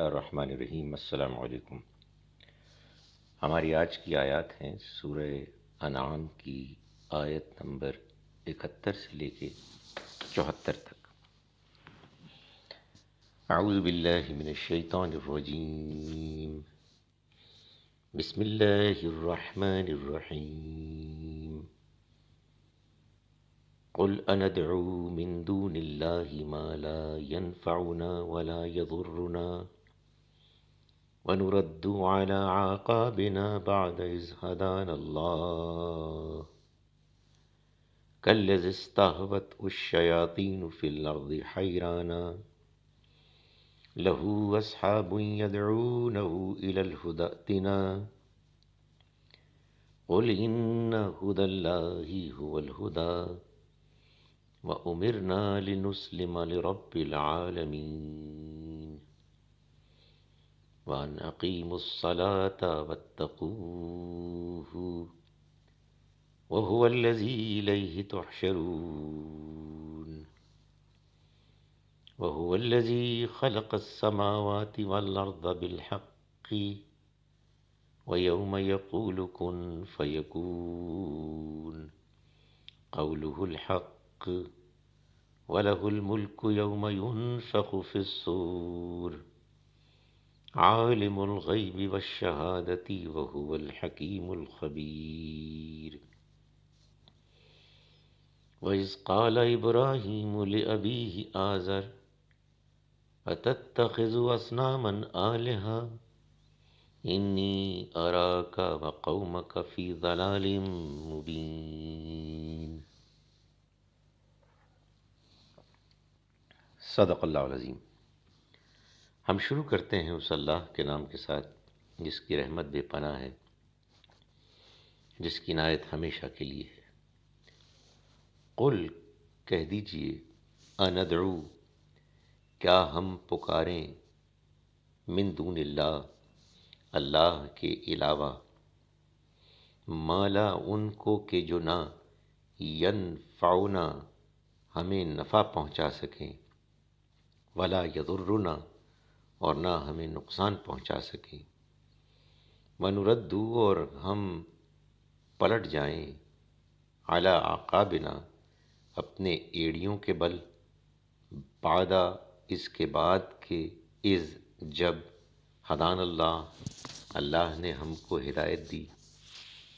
الرحمن الرحیم۔ السلام علیکم۔ ہماری آج کی آیات ہیں سورہ انعام کی آیت نمبر 71 سے لے کے 74 تک۔ اعوذ باللہ من الشیطان الرجیم، بسم اللہ الرحمن الرحیم۔ قل اندعو من دون اللہ ما لا ينفعنا ولا يضرنا وَنُرَدُّ عَلَىٰ عَقَابِنَا بَعْدَ إِذْ هَدَانَا اللَّهُ كَالَّذِي اسْتَهْوَتْهُ الشَّيَاطِينُ فِي الْأَرْضِ حَيْرَانًا لَهُ أَصْحَابٌ يَدْعُونَهُ إِلَى الْهُدَى ائْتِنَا قُلْ إِنَّ هُدَى اللَّهِ هُوَ الْهُدَى وَأُمِرْنَا لِنُسْلِمَ لِرَبِّ الْعَالَمِينَ وَأَنْ أَقِيمُوا الصَّلَاةَ وَاتَّقُوهُ وَهُوَ الَّذِي إِلَيْهِ تُحْشَرُونَ وَهُوَ الَّذِي خَلَقَ السَّمَاوَاتِ وَالْأَرْضَ بِالْحَقِّ وَيَوْمَ يَقُولُ كُن فَيَكُونُ قَوْلُهُ الْحَقُّ وَلَهُ الْمُلْكُ يَوْمَ يُنفَخُ فِي الصُّورِ عالم الغیب والشہادۃ وہو الحکیم الخبیر۔ وَإِذْ قَالَ إِبْرَاهِيمُ لِأَبِيهِ آزَرَ أَتَتَّخِذُ أَصْنَامًا آلِهَةً إِنِّي أَرَاكَ وَقَوْمَكَ فِي ضَلَالٍ مُبِينٍ۔ صدق اللہ العظیم۔ ہم شروع کرتے ہیں اس اللہ کے نام کے ساتھ جس کی رحمت بے پناہ ہے، جس کی عنایت ہمیشہ کے لیے ہے۔ قل کہہ دیجئے، اندعو کیا ہم پکاریں، من دون اللہ اللہ کے علاوہ، ما لا ان کو کہ جو نہ، ینفعنا ہمیں نفع پہنچا سکیں، ولا یضرنا اور نہ ہمیں نقصان پہنچا سکیں، وَنُرَدُّ اور ہم پلٹ جائیں، علی اعقابنا اپنے ایڑیوں کے بل، بعد اس کے بعد کہ، اذ جب، ہدان اللہ اللہ نے ہم کو ہدایت دی،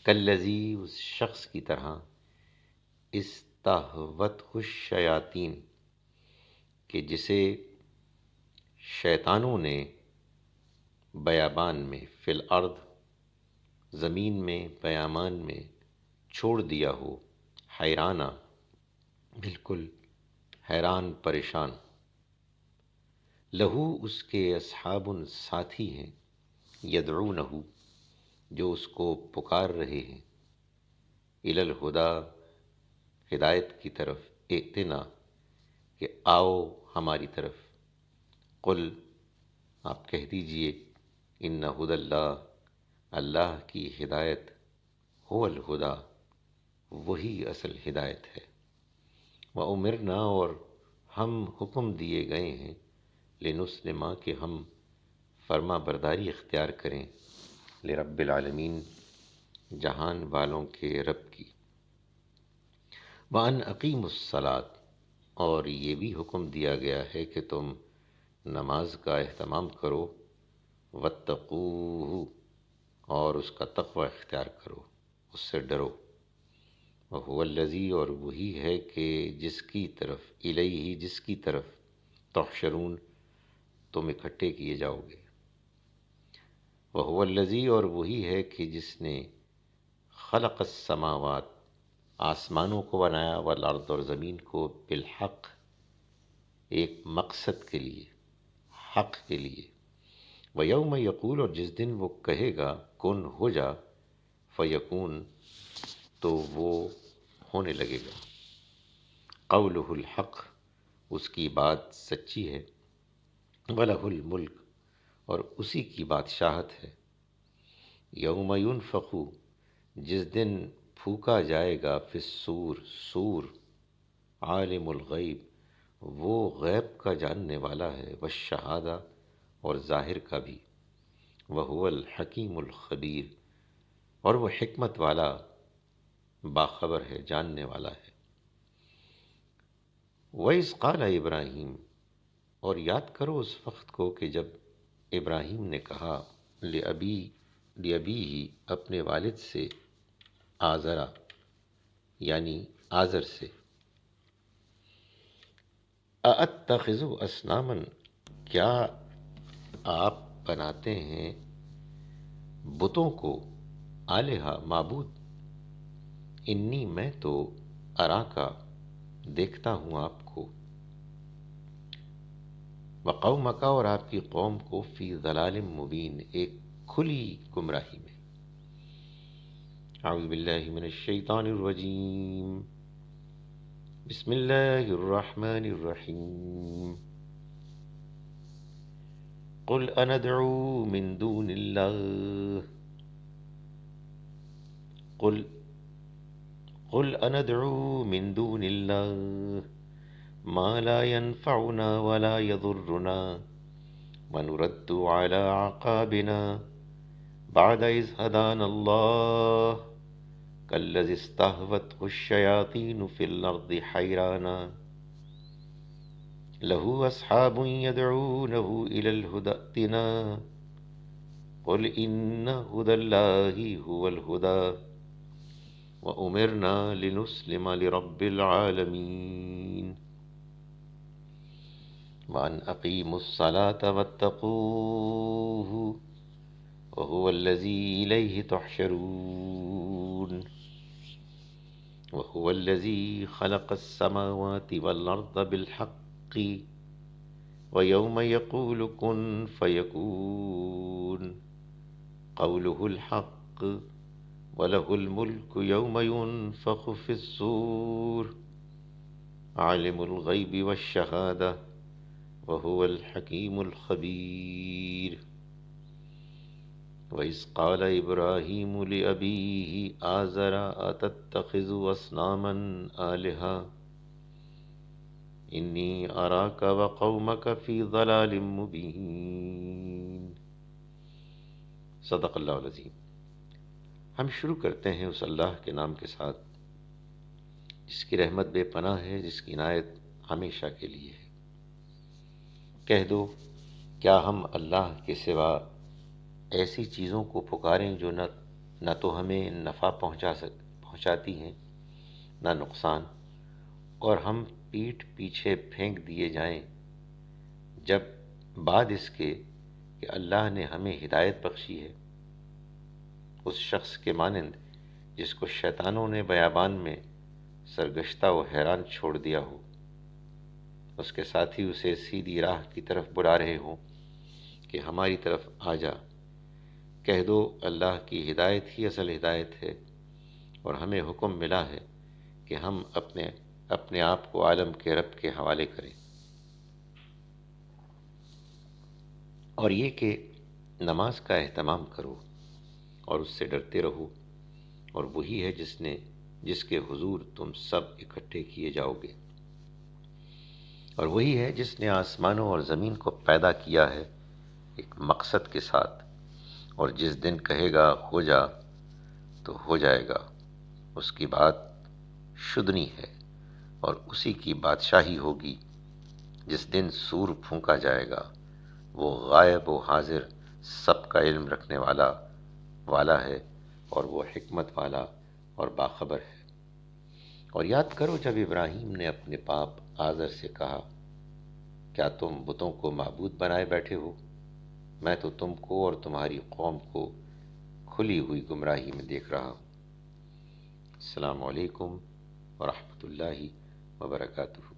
کالذی اس شخص کی طرح، استہوتہ الشیاطین کہ جسے شیطانوں نے بیابان میں، فی الارض زمین میں، بیابان میں چھوڑ دیا ہو، حیرانہ بالکل حیران پریشان، لہو اس کے اصحاب ساتھی ہیں، یدعونہ جو اس کو پکار رہے ہیں، الی الہدی ہدایت کی طرف، ائتنا کہ آؤ ہماری طرف، قل آپ کہہ دیجئے، ان ہدی اللہ اللہ کی ہدایت، هو الہدی وہی اصل ہدایت ہے، وَأُمِرْنَا اور ہم حکم دیے گئے ہیں، لنسلم کہ ہم فرما برداری اختیار کریں، لرب العالمین جہان والوں کے رب کی، وَأَنْ أَقِيمُوا الصَّلَاةَ اور یہ بھی حکم دیا گیا ہے کہ تم نماز کا اہتمام کرو، واتقوہ اور اس کا تقوی اختیار کرو، اس سے ڈرو، وہو الذی اور وہی ہے کہ جس کی طرف، الیہ جس کی طرف، تحشرون تم اکٹھے کیے جاؤ گے، وہو الذی اور وہی ہے کہ جس نے خلق السماوات آسمانوں کو بنایا، والارض اور زمین کو، بالحق ایک مقصد کے لیے، حق کے لیے، وَيَوْمَ يَقُولُ اور جس دن وہ کہے گا کن ہو جا، فیکون تو وہ ہونے لگے گا، قولہ الحق اس کی بات سچی ہے، وَلَهُ الْمُلْک اور اسی کی بادشاہت ہے، یوم ینفخ جس دن پھونکا جائے گا، فی الصور صور، عالم الغیب وہ غیب کا جاننے والا ہے، والشہادہ اور ظاہر کا بھی، وَهُوَ الْحَكِيمُ الْخَبِيرُ، اور وہ حکمت والا، باخبر ہے، جاننے والا ہے۔ وَإِذْ قَالَ ابراہیم، اور یاد کرو اس وقت کو کہ جب ابراہیم نے کہا لِأَبِيهِ، اپنے والد سے، آزرا یعنی آزر سے، أَأَتَّخِذُ أَصْنَامًا، کیا آپ بناتے ہیں بتوں کو، آلہہ معبود، انی میں تو، اراکا دیکھتا ہوں آپ کو، وقومک اور آپ کی قوم کو، فی ضلال مبین ایک کھلی گمراہی میں۔ اعوذ باللہ من الشیطان الرجیم، بسم اللہ الرحمن الرحیم، قل اندعو من دون اللہ، قل اندعو من دون اللہ ما لا ينفعنا ولا يضرنا ونرد على عقابنا بعد إذ هدانا الله كالذي استهوته الشياطين في الأرض حيرانا له أصحاب يدعونه إلى الهدى ائتنا قل إن هدى الله هو الهدى وأمرنا لنسلم لرب العالمين وأن أقيموا الصلاة واتقوه وهو الذي إليه تحشرون وهو الذي خلق السماوات والأرض بالحق ويوم يقول كن فيكون قوله الحق وله الملك يوم ينفخ في الصور عالم الغيب والشهادة وهو الحكيم الخبير وَإِذْ قَالَ إِبْرَاهِيمُ لِأَبِيهِ آزَرَ أَتَتَّخِذُ أَصْنَامًا آلِهَةً إِنِّي أَرَاكَ وَقَوْمَكَ فِي ضَلَالٍ مُبِينٍ۔ صدق اللہ العظیم۔ ہم شروع کرتے ہیں اس اللہ کے نام کے ساتھ جس کی رحمت بے پناہ ہے، جس کی عنایت ہمیشہ کے لیے ہے۔ کہہ دو، کیا ہم اللہ کے سوا ایسی چیزوں کو پکاریں جو نہ تو ہمیں نفع پہنچاتی ہیں نہ نقصان، اور ہم پیٹھ پیچھے پھینک دیے جائیں جب بعد اس کے کہ اللہ نے ہمیں ہدایت بخشی ہے؟ اس شخص کے مانند جس کو شیطانوں نے بیابان میں سرگشتہ و حیران چھوڑ دیا ہو، اس کے ساتھی اسے سیدھی راہ کی طرف بلا رہے ہوں کہ ہماری طرف آ جا۔ کہہ دو، اللہ کی ہدایت ہی اصل ہدایت ہے، اور ہمیں حکم ملا ہے کہ ہم اپنے آپ کو عالم کے رب کے حوالے کریں، اور یہ کہ نماز کا اہتمام کرو اور اس سے ڈرتے رہو، اور وہی ہے جس کے حضور تم سب اکٹھے کیے جاؤ گے، اور وہی ہے جس نے آسمانوں اور زمین کو پیدا کیا ہے ایک مقصد کے ساتھ، اور جس دن کہے گا ہو جا تو ہو جائے گا، اس کی بات شدنی ہے، اور اسی کی بادشاہی ہوگی جس دن سور پھونکا جائے گا۔ وہ غائب و حاضر سب کا علم رکھنے والا ہے، اور وہ حکمت والا اور باخبر ہے۔ اور یاد کرو جب ابراہیم نے اپنے باپ آزر سے کہا، کیا تم بتوں کو معبود بنائے بیٹھے ہو؟ میں تو تم کو اور تمہاری قوم کو کھلی ہوئی گمراہی میں دیکھ رہا ہوں۔ السلام علیکم ورحمۃ اللہ وبرکاتہ۔